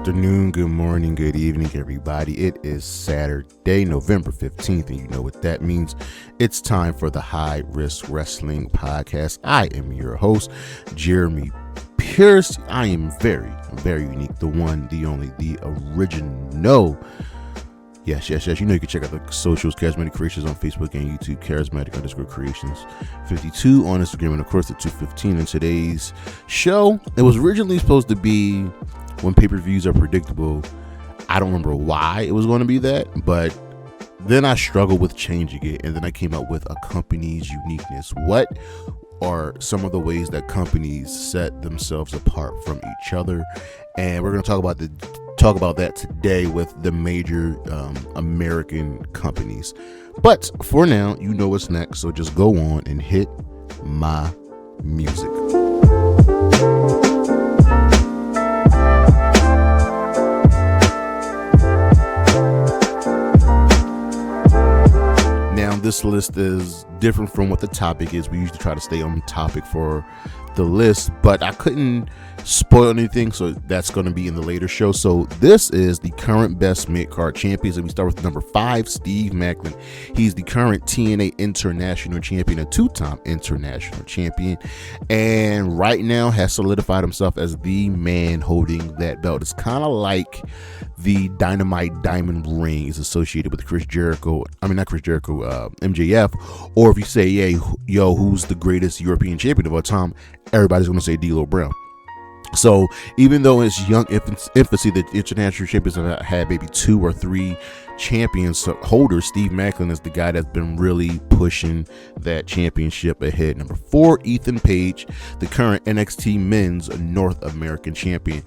afternoon, good morning, good evening, everybody. It is Saturday, November 15th, and you know what that means. It's time for the High Risk Wrestling Podcast. I am your host, Jeremy Pierce. I am very, very unique. The one, the only, the original. Yes. You know you can check out the socials, Charismatic Creations on Facebook and YouTube, Charismatic_Creations 52 on Instagram, and of course the 215. In today's show, it was originally supposed to be when pay-per-views are predictable. I don't remember why it was going to be that, but then I struggled with changing it, and then I came up with a company's uniqueness. What are some of the ways that companies set themselves apart from each other? And we're going to talk about that today with the major American companies. But for now, you know what's next, so just go on and hit my music. Now, this list is different from what the topic is. We usually try to stay on topic for the list, but I couldn't spoil anything, so that's going to be in the later show. So this is the current best mid-card champions, and we start with number 5, Steve Macklin. He's the current TNA International Champion, a 2-time International Champion, and right now has solidified himself as the man holding that belt. It's kind of like the Dynamite Diamond Ring is associated with MJF, or if you say, who's the greatest European champion of all time, everybody's going to say D'Lo Brown. So even though in its young infancy, the international champions have had maybe 2 or 3 champions holders, Steve Macklin is the guy that's been really pushing that championship ahead. Number 4, Ethan Page, the current NXT Men's North American Champion.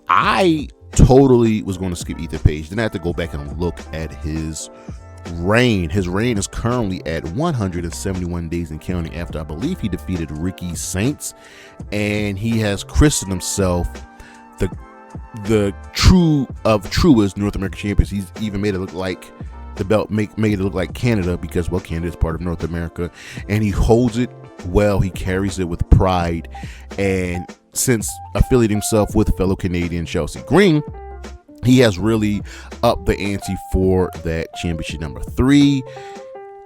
I totally was going to skip Ethan Page. Then I have to go back and look at his reign. His reign is currently at 171 days and counting after I believe he defeated Ricky Saints, and he has christened himself the truest North American champions. He's even made it look like the belt made it look like Canada, because Canada is part of North America, and he holds it well. He carries it with pride, and since affiliating himself with fellow Canadian Chelsea Green, he has really upped the ante for that championship. Number 3,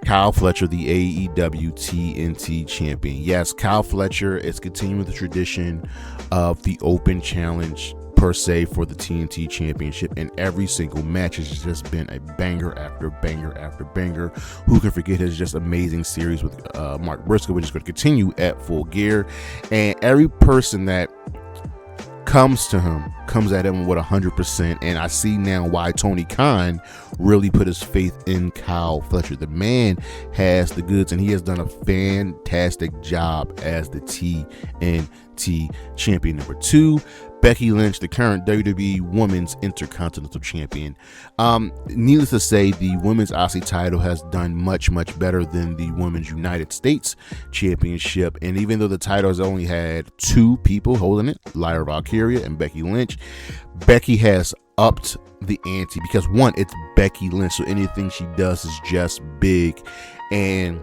Kyle Fletcher, the AEW TNT champion. Yes, Kyle Fletcher is continuing the tradition of the open challenge per se for the TNT championship, and every single match has just been a banger after banger after banger. Who can forget his just amazing series with Mark Briscoe, which is going to continue at Full Gear, and every person that comes at him with 100%, and I see now why Tony Khan really put his faith in Kyle Fletcher. The man has the goods, and he has done a fantastic job as the TNT champion. Number 2, Becky Lynch, the current WWE Women's Intercontinental Champion. Needless to say, the Women's IC title has done much, much better than the Women's United States Championship. And even though the title has only had 2 people holding it, Lyra Valkyria and Becky Lynch, Becky has upped the ante because, one, it's Becky Lynch, so anything she does is just big. And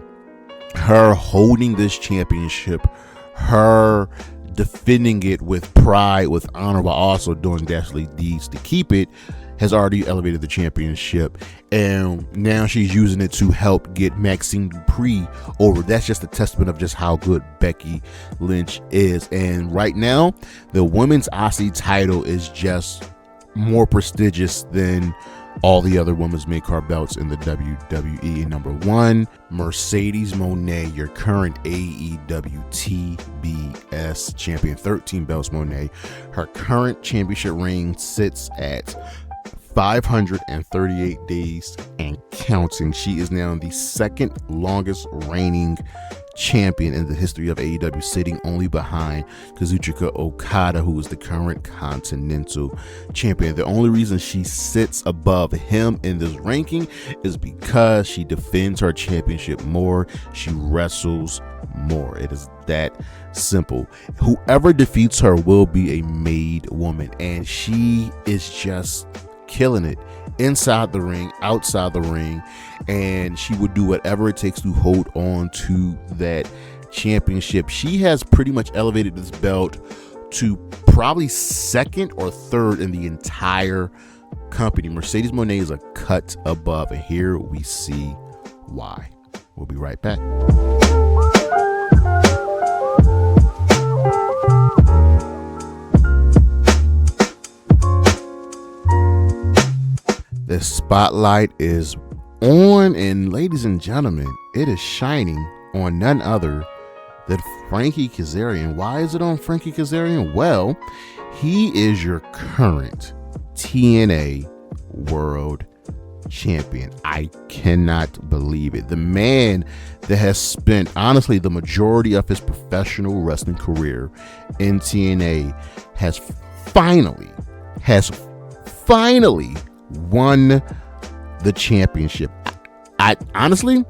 her holding this championship, her defending it with pride, with honor, while also doing dastardly deeds to keep it, has already elevated the championship, and now she's using it to help get Maxine Dupree over. That's just a testament of just how good Becky Lynch is. And right now, the women's IC title is just more prestigious than all the other women's mid-card belts in the WWE. Number 1, Mercedes Moné, your current AEW TBS champion, 13 belts. Moné, her current championship reign sits at 538 days and counting. She is now the second longest reigning champion in the history of AEW, sitting only behind Kazuchika Okada, who is the current Continental Champion. The only reason she sits above him in this ranking is because she defends her championship more, she wrestles more. It is that simple. Whoever defeats her will be a made woman, and she is just killing it inside the ring, outside the ring, and she would do whatever it takes to hold on to that championship. She has pretty much elevated this belt to probably second or third in the entire company. Mercedes Moné is a cut above, and here we see why. We'll be right back. The spotlight is on, and ladies and gentlemen, it is shining on none other than Frankie Kazarian. Why is it on Frankie Kazarian? Well, he is your current TNA World Champion. I cannot believe it. The man that has spent, honestly, the majority of his professional wrestling career in TNA has finally won the championship. I honestly,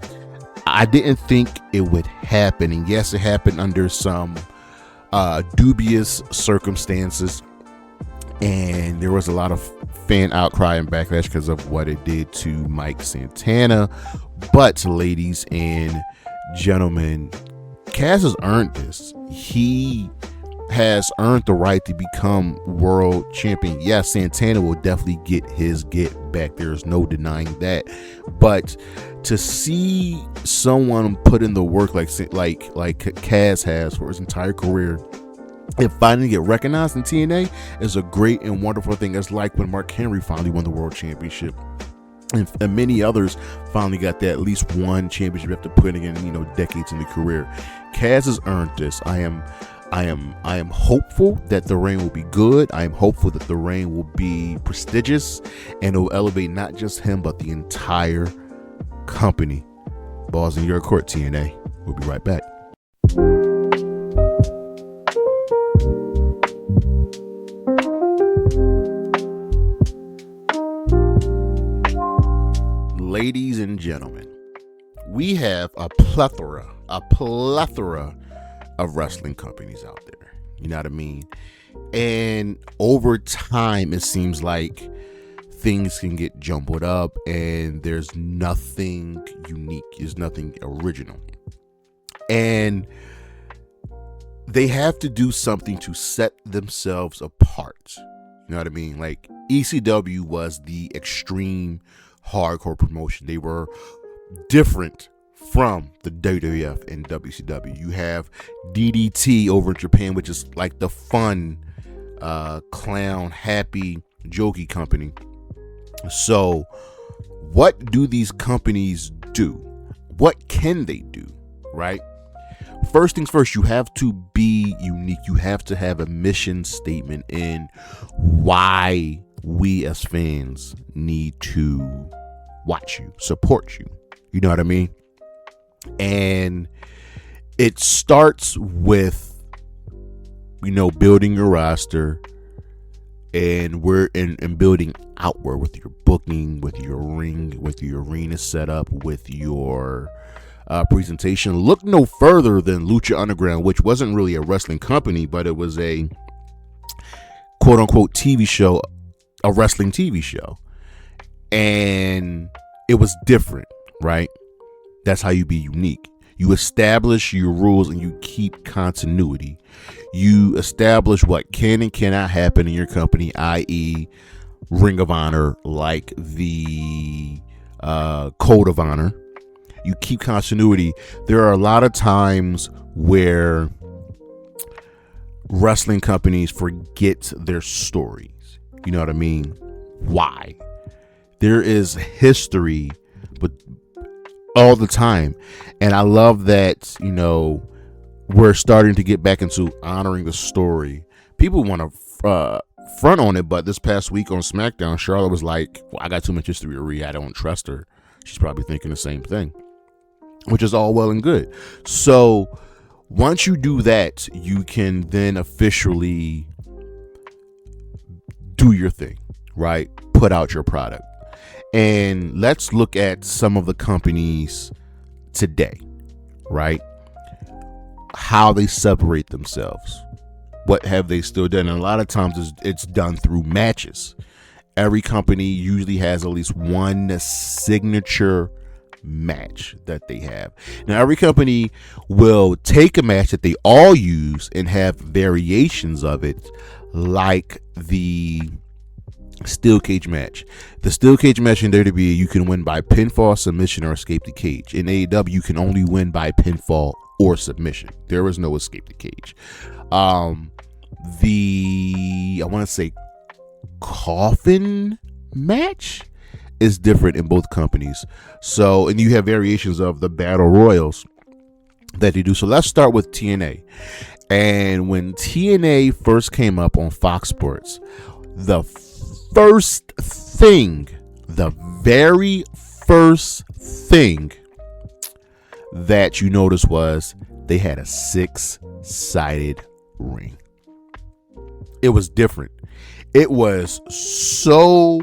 I didn't think it would happen. And yes, it happened under some dubious circumstances. And there was a lot of fan outcry and backlash because of what it did to Mike Santana. But ladies and gentlemen, Kaz has earned this. He has earned the right to become world champion. Yes, Santana will definitely get his get back. There's no denying that. But to see someone put in the work like Kaz has for his entire career and finally get recognized in TNA is a great and wonderful thing. It's like when Mark Henry finally won the world championship. And many others finally got that at least one championship after putting in, decades in the career. Kaz has earned this. I am hopeful that the reign will be good. I am hopeful that the reign will be prestigious and it will elevate not just him, but the entire company. Balls in your court, TNA. We'll be right back. Ladies and gentlemen, we have a plethora of wrestling companies out there. You know what I mean? And over time, it seems like things can get jumbled up and there's nothing unique. There's nothing original. And they have to do something to set themselves apart. You know what I mean? Like ECW was the extreme hardcore promotion. They were different from the WWF and WCW. You have DDT over in Japan, which is like the fun, clown, happy, jokey company. So what do these companies do? What can they do, right? First things first, you have to be unique. You have to have a mission statement in why we as fans need to watch you, support you. You know what I mean? And it starts with, building your roster, and building outward with your booking, with your ring, with your arena setup, with your presentation. Look no further than Lucha Underground, which wasn't really a wrestling company, but it was a quote unquote TV show, a wrestling TV show. And it was different, right? That's how you be unique. You establish your rules and you keep continuity. You establish what can and cannot happen in your company, i.e. Ring of Honor, like the Code of Honor. You keep continuity. There are a lot of times where wrestling companies forget their stories. You know what I mean? Why? There is history, but all the time. And I love that, we're starting to get back into honoring the story. People want to front on it, but this past week on SmackDown, Charlotte was like, well, I got too much history with Rhea. I don't trust her. She's probably thinking the same thing, which is all well and good. So once you do that, you can then officially do your thing, right? Put out your product. And let's look at some of the companies today, right? How they separate themselves. What have they still done? And a lot of times it's done through matches. Every company usually has at least one signature match that they have. Now, every company will take a match that they all use and have variations of it, like the steel cage match. The steel cage match in WWE, you can win by pinfall, submission, or escape the cage. In AEW, you can only win by pinfall or submission. There is no escape the cage. I want to say coffin match is different in both companies. So, and you have variations of the battle royals that they do. So let's start with TNA. And when TNA first came up on Fox Sports, the very first thing that you noticed was they had a 6-sided ring. It was different. It was so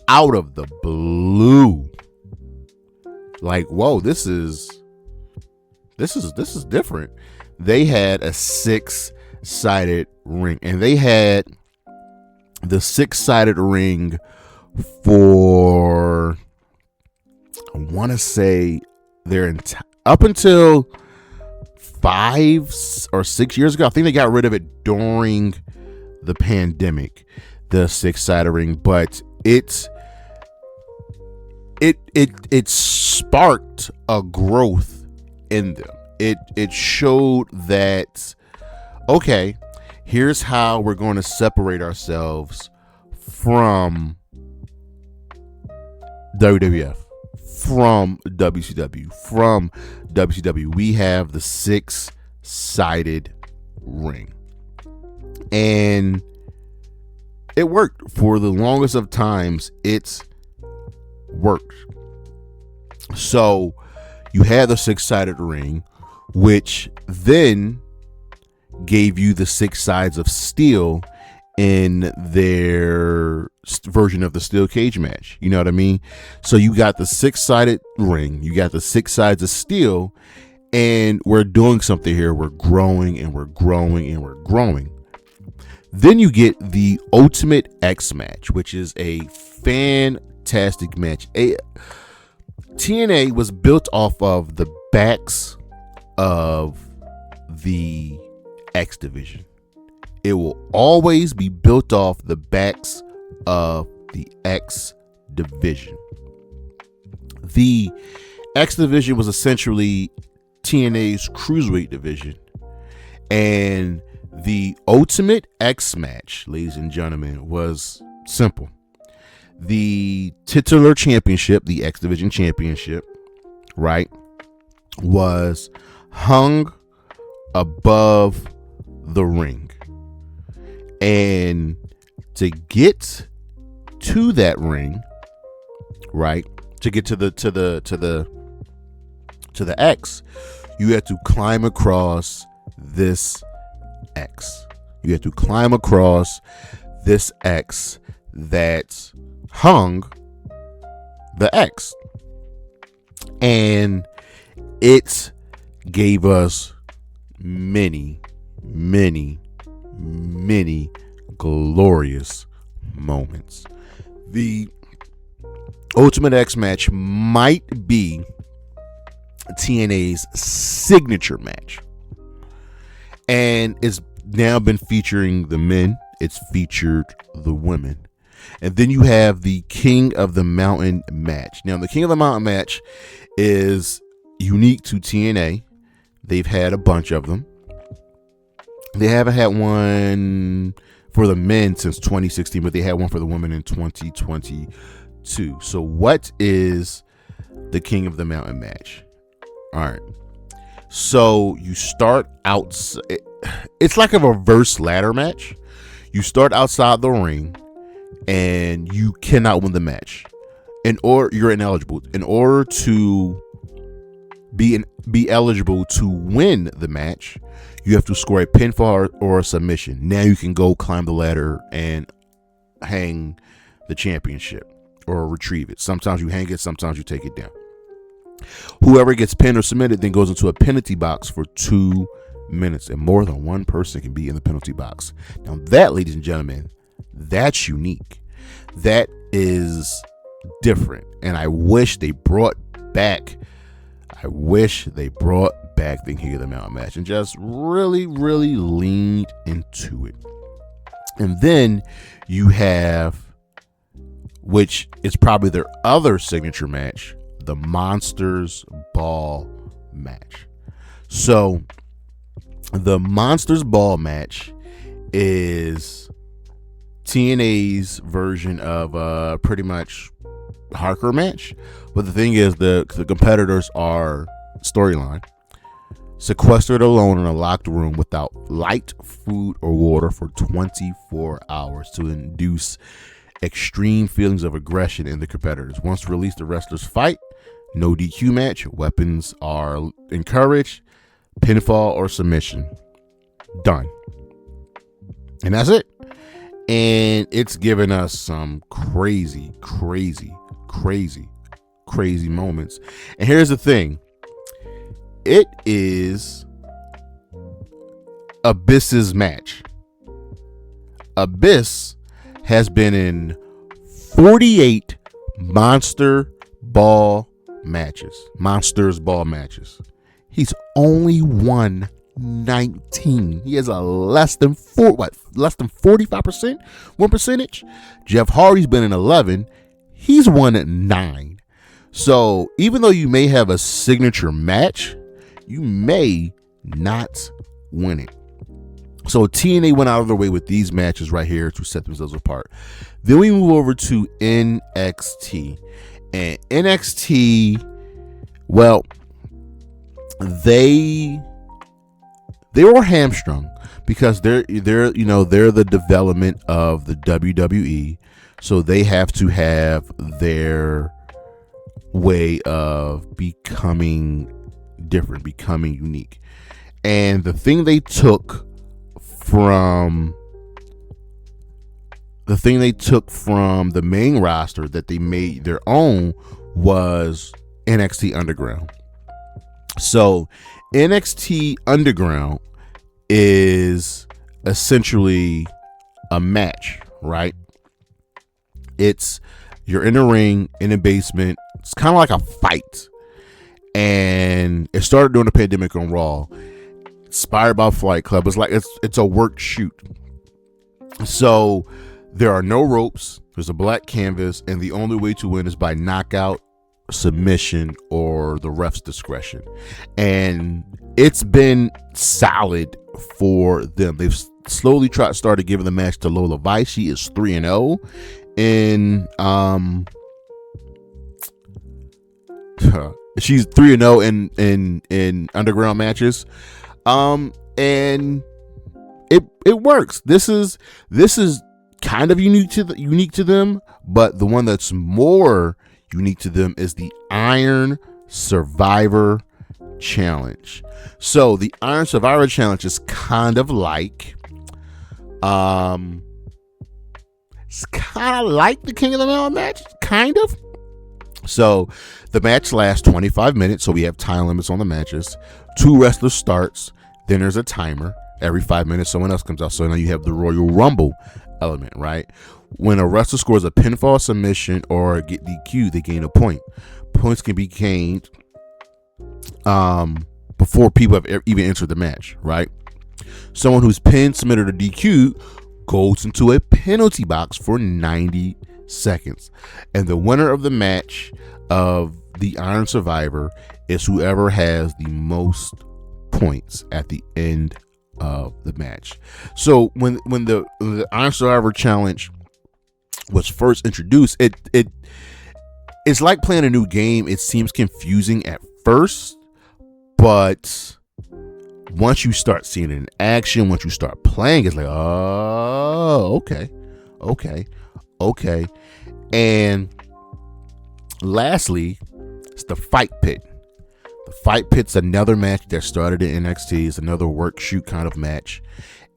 out of the blue. Like, whoa, this is different. They had a 6-sided ring, and they had the 6-sided ring for, I want to say, up until 5 or 6 years ago. I think they got rid of it during the pandemic, the 6-sided ring, but it sparked a growth in them. It showed that, okay, here's how we're going to separate ourselves from WWF, from WCW, from WCW. We have the 6-sided ring. And it worked for the longest of times. It's worked. So you had the 6-sided ring, which then gave you the 6 sides of steel in their version of the steel cage match. You know what I mean? So you got the 6-sided ring, you got the 6 sides of steel, and we're doing something here. We're growing and we're growing and we're growing. Then you get the Ultimate X match, which is a fantastic match. TNA was built off of the backs of the X division. It will always be built off the backs of the X division. The X division was essentially TNA's cruiserweight division, and the Ultimate X match, ladies and gentlemen, was simple. The titular championship, the X Division championship, right, was hung above the ring. And to get to that ring, right, to get to the X, you had to climb across this X. You had to climb across this X that hung the X, and it gave us many glorious moments. The Ultimate X match might be TNA's signature match, and it's now been featuring the men. It's featured the women. And then you have the King of the Mountain match. Now, the King of the Mountain match is unique to TNA. They've had a bunch of them. They haven't had one for the men since 2016, but they had one for the women in 2022. So what is the King of the Mountain match? All right. So you start out, it's like a reverse ladder match. You start outside the ring, and you cannot win the match, you're ineligible. In order to be eligible to win the match, you have to score a pinfall or a submission. Now you can go climb the ladder and hang the championship or retrieve it. Sometimes you hang it, sometimes you take it down. Whoever gets pinned or submitted then goes into a penalty box for 2 minutes, and more than one person can be in the penalty box. Now that, ladies and gentlemen, that's unique. That is different, and I wish they brought back. I wish they brought back the King of the Mountain match and just really, really leaned into it. And then you have, which is probably their other signature match, the Monsters Ball match. So the Monsters Ball match is TNA's version of pretty much hardcore match. But the thing is, the competitors are storyline, sequestered alone in a locked room without light, food, or water for 24 hours to induce extreme feelings of aggression in the competitors. Once released, the wrestlers fight. No DQ match. Weapons are encouraged. Pinfall or submission. Done. And that's it. And it's given us some crazy moments. And here's the thing. It is Abyss's match. Abyss has been in 48 Monsters Ball matches. He's only won 19. He has a less than 45% win percentage. Jeff Hardy's been in 11. He's won 9. So even though you may have a signature match, you may not win it. So TNA went out of their way with these matches right here to set themselves apart. Then we move over to NXT. And NXT, well, they were hamstrung because they're the development of the WWE. So they have to have their way of becoming different, becoming unique. And the thing they took from the main roster that they made their own was NXT Underground. So NXT Underground is essentially a match, right? You're in a ring in a basement. It's kind of like a fight. And it started during the pandemic on Raw. Inspired by Flight Club. It's a work shoot. So there are no ropes. There's a black canvas, and the only way to win is by knockout, submission, or the ref's discretion. And it's been solid for them. They've slowly started giving the match to Lola Vice. She is 3-0 in she's 3-0 in underground matches. And it works. This is kind of unique to them, but the one that's more unique to them is the Iron Survivor Challenge. So the Iron Survivor Challenge is kind of like it's kind of like the King of the Mountain match, kind of. So the match lasts 25 minutes, so we have time limits on the matches. 2 wrestlers starts, then there's a timer. Every 5 minutes, someone else comes out. So now you have the Royal Rumble element, right? When a wrestler scores a pinfall, submission, or get DQ, they gain a point. Points can be gained before people have even entered the match, right? Someone who's pinned, submitted, or DQ goes into a penalty box for 90 seconds. And the winner of the match of the Iron Survivor is whoever has the most points at the end of the match. So when the Iron Survivor Challenge was first introduced, it's like playing a new game. It seems confusing at first, but once you start seeing it in action, once you start playing, it's like, oh, okay. And lastly, it's the Fight Pit. The Fight Pit's another match that started in NXT. It's another work shoot kind of match,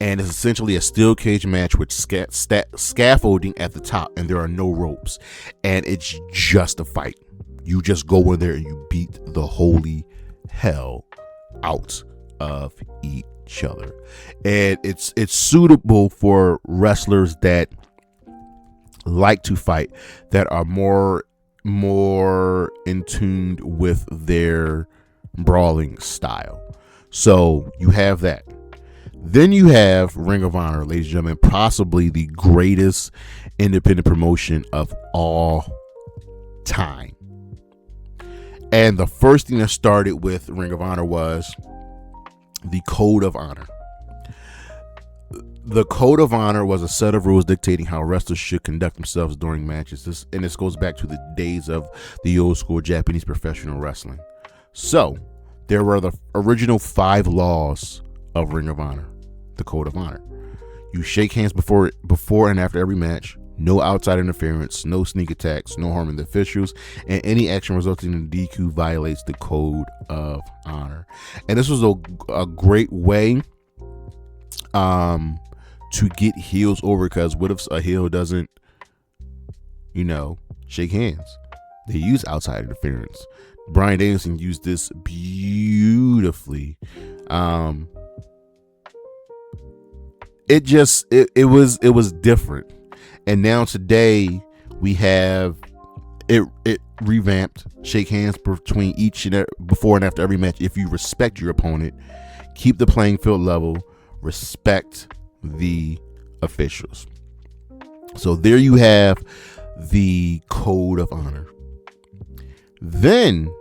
and it's essentially a steel cage match with scaffolding at the top, and there are no ropes, and it's just a fight. You just go in there and you beat the holy hell out of each other. And it's suitable for wrestlers that like to fight, that are more more in tune with their brawling style. So you have that. Then you have Ring of Honor, ladies and gentlemen, possibly the greatest independent promotion of all time. And the first thing that started with Ring of Honor was the Code of Honor. The Code of Honor was a set of rules dictating how wrestlers should conduct themselves during matches. This goes back to the days of the old school Japanese professional wrestling. So there were the original 5 laws of Ring of Honor. The Code of Honor. You shake hands before and after every match. No outside interference, no sneak attacks, no harming the officials, and any action resulting in DQ violates the Code of Honor. And this was a great way to get heels over, because what if a heel doesn't, shake hands? They use outside interference. Bryan Danielson used this beautifully. It was different. And now today we have it revamped. Shake hands between before and after every match. If you respect your opponent, keep the playing field level, respect the officials. So there you have the Code of Honor. Then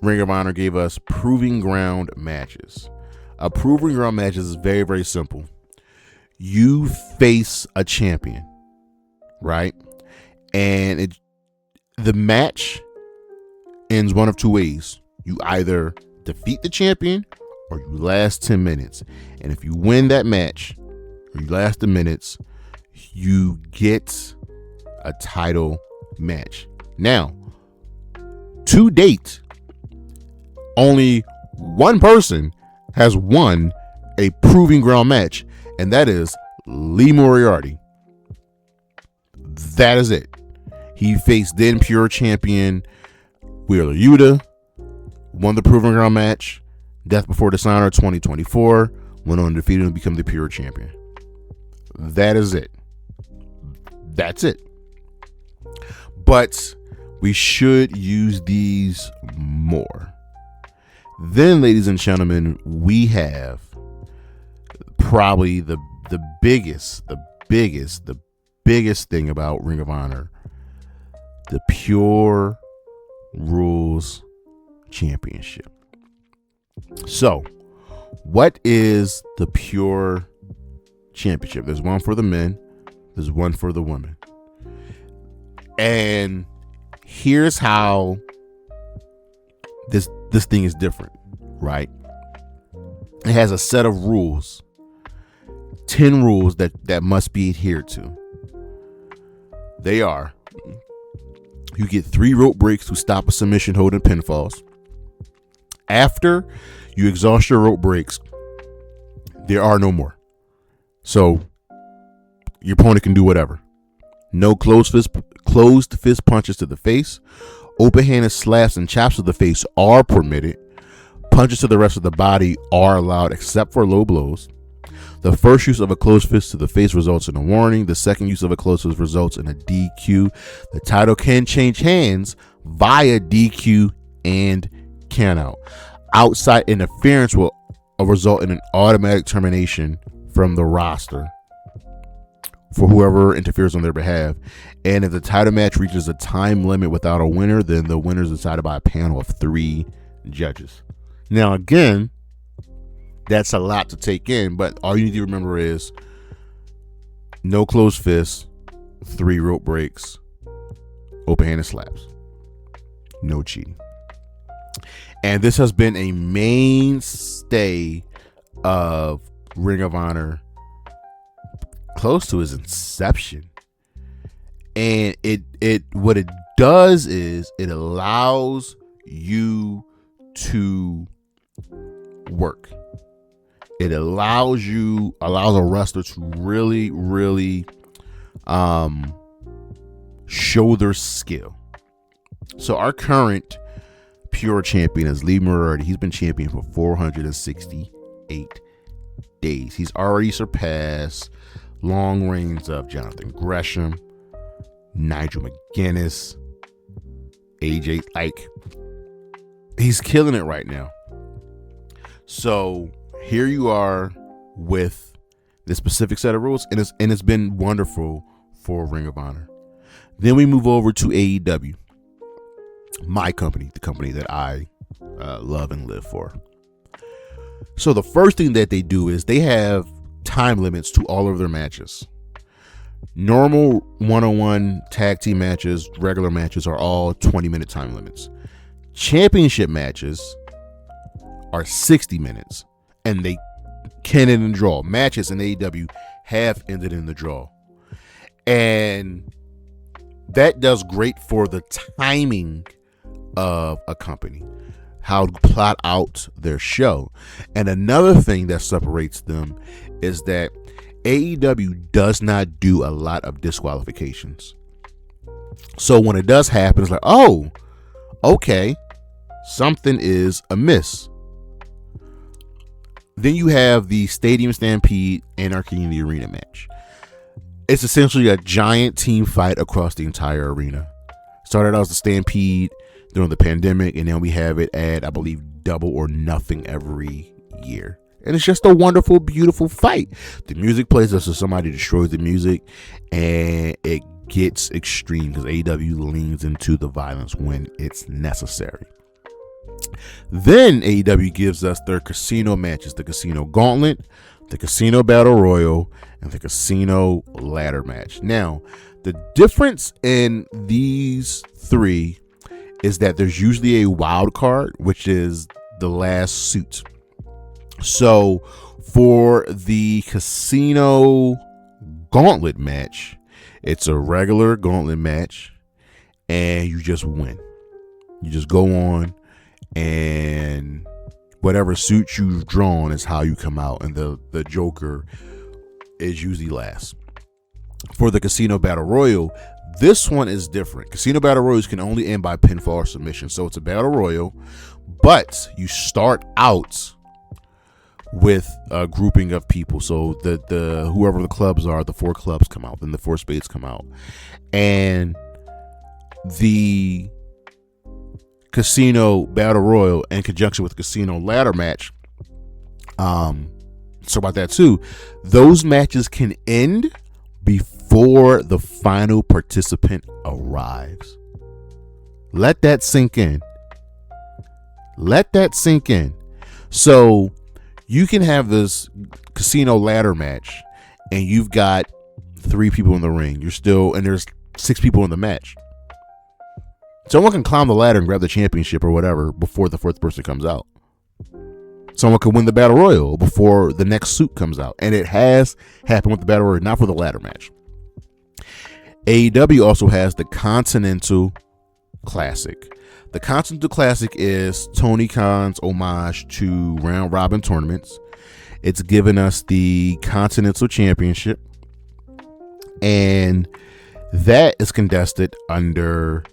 Ring of Honor gave us Proving Ground matches. A Proving Ground match is very, very simple. You face a champion, right? And the match ends one of two ways. You either defeat the champion or you last 10 minutes. And if you win that match or you last the minutes, you get a title match. Now, to date, only one person has won a Proving Ground match, and that is Lee Moriarty. That is it. He faced then Pure Champion Wheeler Yuta, won the Proving Ground match. Death Before Dishonor 2024, went on to defeat him and become the Pure Champion. That is it. That's it. But we should use these more. Then, ladies and gentlemen, we have probably the biggest thing about Ring of Honor, the Pure Rules Championship. So, what is the Pure Championship? There's one for the men, there's one for the women. And here's how this thing is different, right? It has a set of rules, 10 rules that must be adhered to. They are: you get 3 rope breaks to stop a submission hold and pinfalls. After you exhaust your rope breaks, there are no more. So your opponent can do whatever. No closed fist punches to the face. Open-handed slaps and chops to the face are permitted. Punches to the rest of the body are allowed except for low blows. The first use of a closed fist to the face results in a warning. The second use of a closed fist results in a DQ. The title can change hands via DQ and countout. Outside interference will result in an automatic termination from the roster for whoever interferes on their behalf. And if the title match reaches a time limit without a winner, then the winner is decided by a panel of 3 judges. Now, again, that's a lot to take in, but all you need to remember is no closed fists, 3 rope breaks, open-handed slaps, no cheating. And this has been a mainstay of Ring of Honor close to its inception. And it what it does is it allows you to work. It allows a wrestler to really show their skill. So our current Pure Champion is Lee Moriarty. He's been champion for 468 days. He's already surpassed long reigns of Jonathan Gresham, Nigel McGuinness, AJ, like, he's killing it right now. So here you are with this specific set of rules, and it's been wonderful for Ring of Honor. Then we move over to AEW, my company, the company that I love and live for. So the first thing that they do is they have time limits to all of their matches. Normal one-on-one tag team matches, regular matches are all 20-minute time limits. Championship matches are 60 minutes, and they can end in the draw. Matches in AEW have ended in the draw. And that does great for the timing of a company, how to plot out their show. And another thing that separates them is that AEW does not do a lot of disqualifications. So when it does happen, it's like, oh, okay, something is amiss. Then you have the Stadium Stampede Anarchy in the Arena match. It's essentially a giant team fight across the entire arena. Started out as the Stampede during the pandemic, and then we have it at, I believe, Double or Nothing every year. And it's just a wonderful, beautiful fight. The music plays as if somebody destroys the music, and it gets extreme because AEW leans into the violence when it's necessary. Then AEW gives us their casino matches, the Casino Gauntlet, the Casino Battle Royal, and the Casino Ladder match. Now, the difference in these three is that there's usually a wild card, which is the last suit. So for the Casino Gauntlet match, it's a regular gauntlet match, and you just win. You just go on, and whatever suit you've drawn is how you come out, and the Joker is usually last. For the Casino Battle Royal, this one is different. Casino Battle Royals can only end by pinfall or submission, so it's a Battle Royal, but you start out with a grouping of people. So the whoever the clubs are, the 4 clubs come out, then the 4 spades come out, and the Casino Battle Royal in conjunction with Casino Ladder match, so about that too, those matches can end before the final participant arrives. Let that sink in. Let that sink in. So you can have this Casino Ladder match, and you've got 3 people in the ring. And there's 6 people in the match. Someone can climb the ladder and grab the championship or whatever before the 4th person comes out. Someone can win the Battle Royal before the next suit comes out. And it has happened with the Battle Royal, not for the ladder match. AEW also has the Continental Classic. The Continental Classic is Tony Khan's homage to round robin tournaments. It's given us the Continental Championship, and that is contested under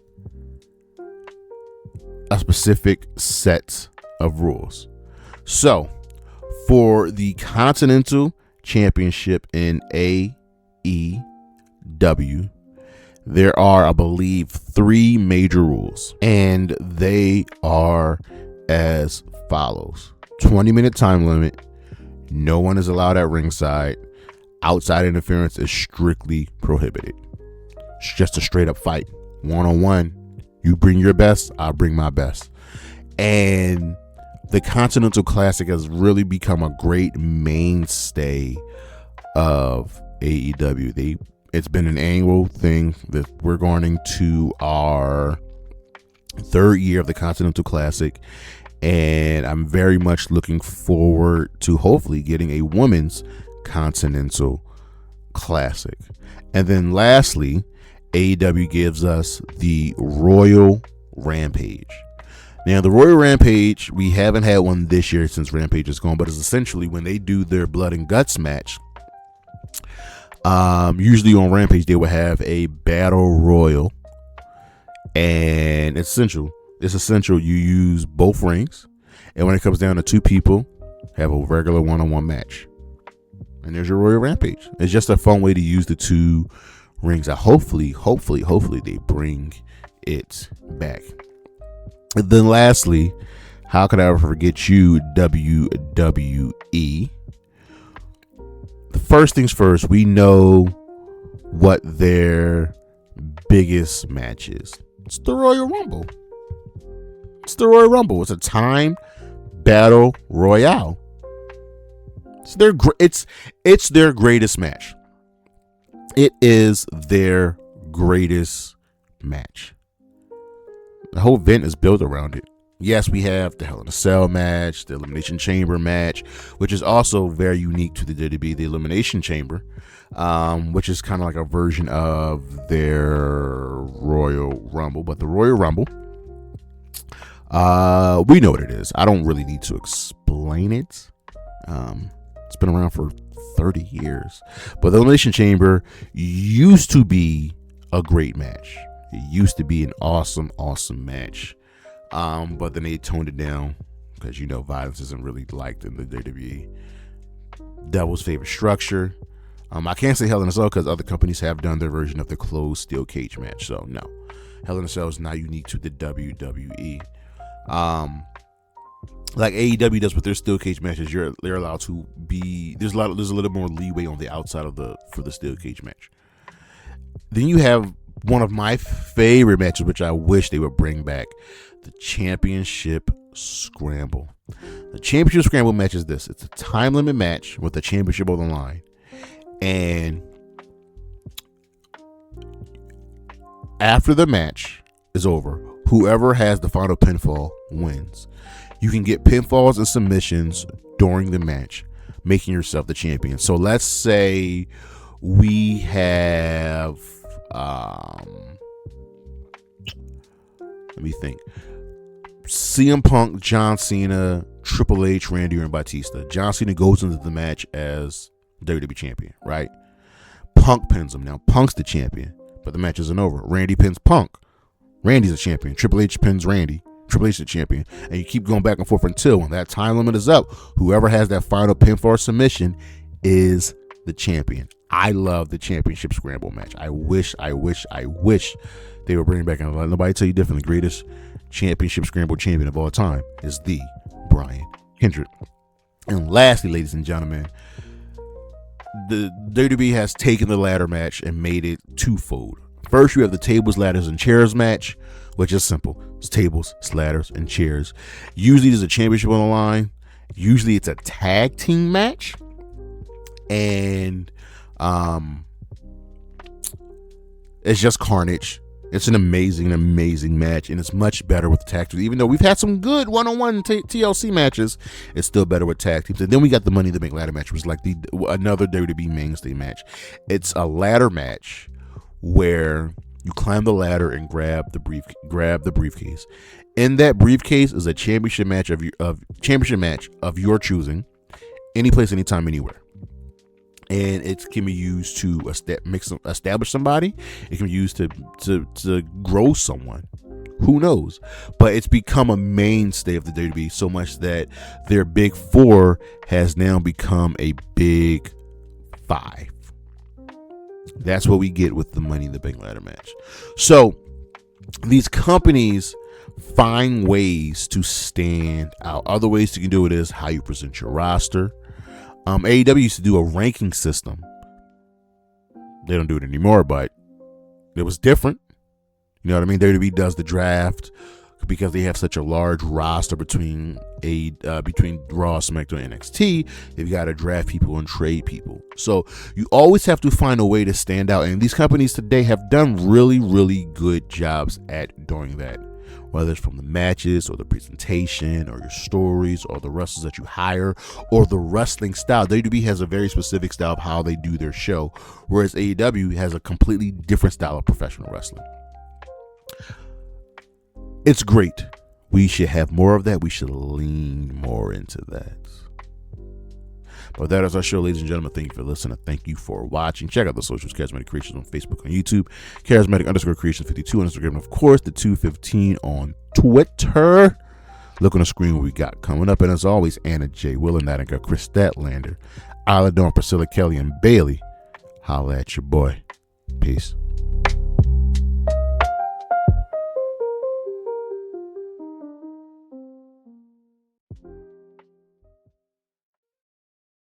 a specific set of rules. So for the Continental Championship in AEW, there are, I believe, 3 major rules, and they are as follows. 20-minute time limit. No one is allowed at ringside. Outside interference is strictly prohibited. It's just a straight up fight. One-on-one. You bring your best, I'll bring my best. And the Continental Classic has really become a great mainstay of AEW. It's been an annual thing that we're going into our 3rd year of the Continental Classic, and I'm very much looking forward to hopefully getting a women's Continental Classic. And then lastly, AEW gives us the Royal Rampage. Now, the Royal Rampage, we haven't had one this year since Rampage is gone, but it's essentially when they do their Blood and Guts match. Usually on Rampage, they will have a Battle Royal, and it's essential you use both rings, and when it comes down to 2 people, have a regular one-on-one match, and there's your Royal Rampage. It's just a fun way to use the 2 rings that hopefully they bring it back. And then lastly, how could I ever forget you, WWE? The first things first, we know what their biggest match is. It's the Royal Rumble. It's the Royal Rumble. It's a timed battle royale. It's their greatest match. It is their greatest match. The whole event is built around it. Yes, we have the Hell in a Cell match, the Elimination Chamber match, which is also very unique to the WWE, the Elimination Chamber, which is kind of like a version of their Royal Rumble. But the Royal Rumble, we know what it is. I don't really need to explain it. It's been around for 30 years. But the Elimination Chamber used to be a great match. It used to be an awesome, awesome match. But then they toned it down because, violence isn't really liked in the WWE. Devil's favorite structure. I can't say Hell in a Cell because other companies have done their version of the closed steel cage match. So, no. Hell in a Cell is not unique to the WWE. Like AEW does with their steel cage matches, they're allowed to be. There's a little more leeway on the outside for the steel cage match. Then you have one of my favorite matches, which I wish they would bring back, the Championship Scramble. The Championship Scramble match is this. It's a time limit match with the championship on the line. And after the match is over, whoever has the final pinfall wins. You can get pinfalls and submissions during the match, making yourself the champion. So let's say we have, let me think. CM Punk, John Cena, Triple H, Randy Orton, Batista. John Cena goes into the match as WWE champion, right? Punk pins him. Now Punk's the champion, but the match isn't over. Randy pins Punk. Randy's the champion. Triple H pins Randy. Triple H is the champion. And you keep going back and forth until when that time limit is up, whoever has that final pinfall submission is the champion. I love the Championship Scramble match. I wish they were bringing back, and let nobody tell you differently, the greatest Championship Scramble champion of all time is the Brian Kendrick. And lastly, ladies and gentlemen, the WWE has taken the ladder match and made it twofold. First, you have the tables, ladders, and chairs match, which is simple. It's tables, ladders, and chairs. Usually there's a championship on the line. Usually it's a tag team match. And it's just carnage. It's an amazing, amazing match, and it's much better with tag teams. Even though we've had some good one-on-one TLC matches, it's still better with tag teams. And then we got the Money in the Bank ladder match, which was like another WWE mainstay match. It's a ladder match where you climb the ladder and grab the briefcase. In that briefcase is a championship match of your choosing, any place, anytime, anywhere. And it can be used to establish somebody. It can be used to grow someone. Who knows? But it's become a mainstay of the WWE so much that their big four has now become a big five. That's what we get with the Money in the Bank ladder match. So these companies find ways to stand out. Other ways you can do it is how you present your roster. AEW used to do a ranking system. They don't do it anymore, but it was different. You know what I mean? WWE does the draft because they have such a large roster between Raw, SmackDown, and NXT. They've got to draft people and trade people. So you always have to find a way to stand out. And these companies today have done really, really good jobs at doing that. Whether it's from the matches or the presentation or your stories or the wrestlers that you hire or the wrestling style. WWE has a very specific style of how they do their show, whereas AEW has a completely different style of professional wrestling. It's great. We should have more of that. We should lean more into that. But that is our show, ladies and gentlemen. Thank you for listening. Thank you for watching. Check out the socials, Charismatic Creations on Facebook and YouTube, Charismatic_Creations52 on Instagram, and of course, the 215 on Twitter. Look on the screen what we got coming up. And as always, Anna J. Willinatica, Chris Statlander, Isla Dawn, Priscilla Kelly, and Bailey. Holla at your boy. Peace.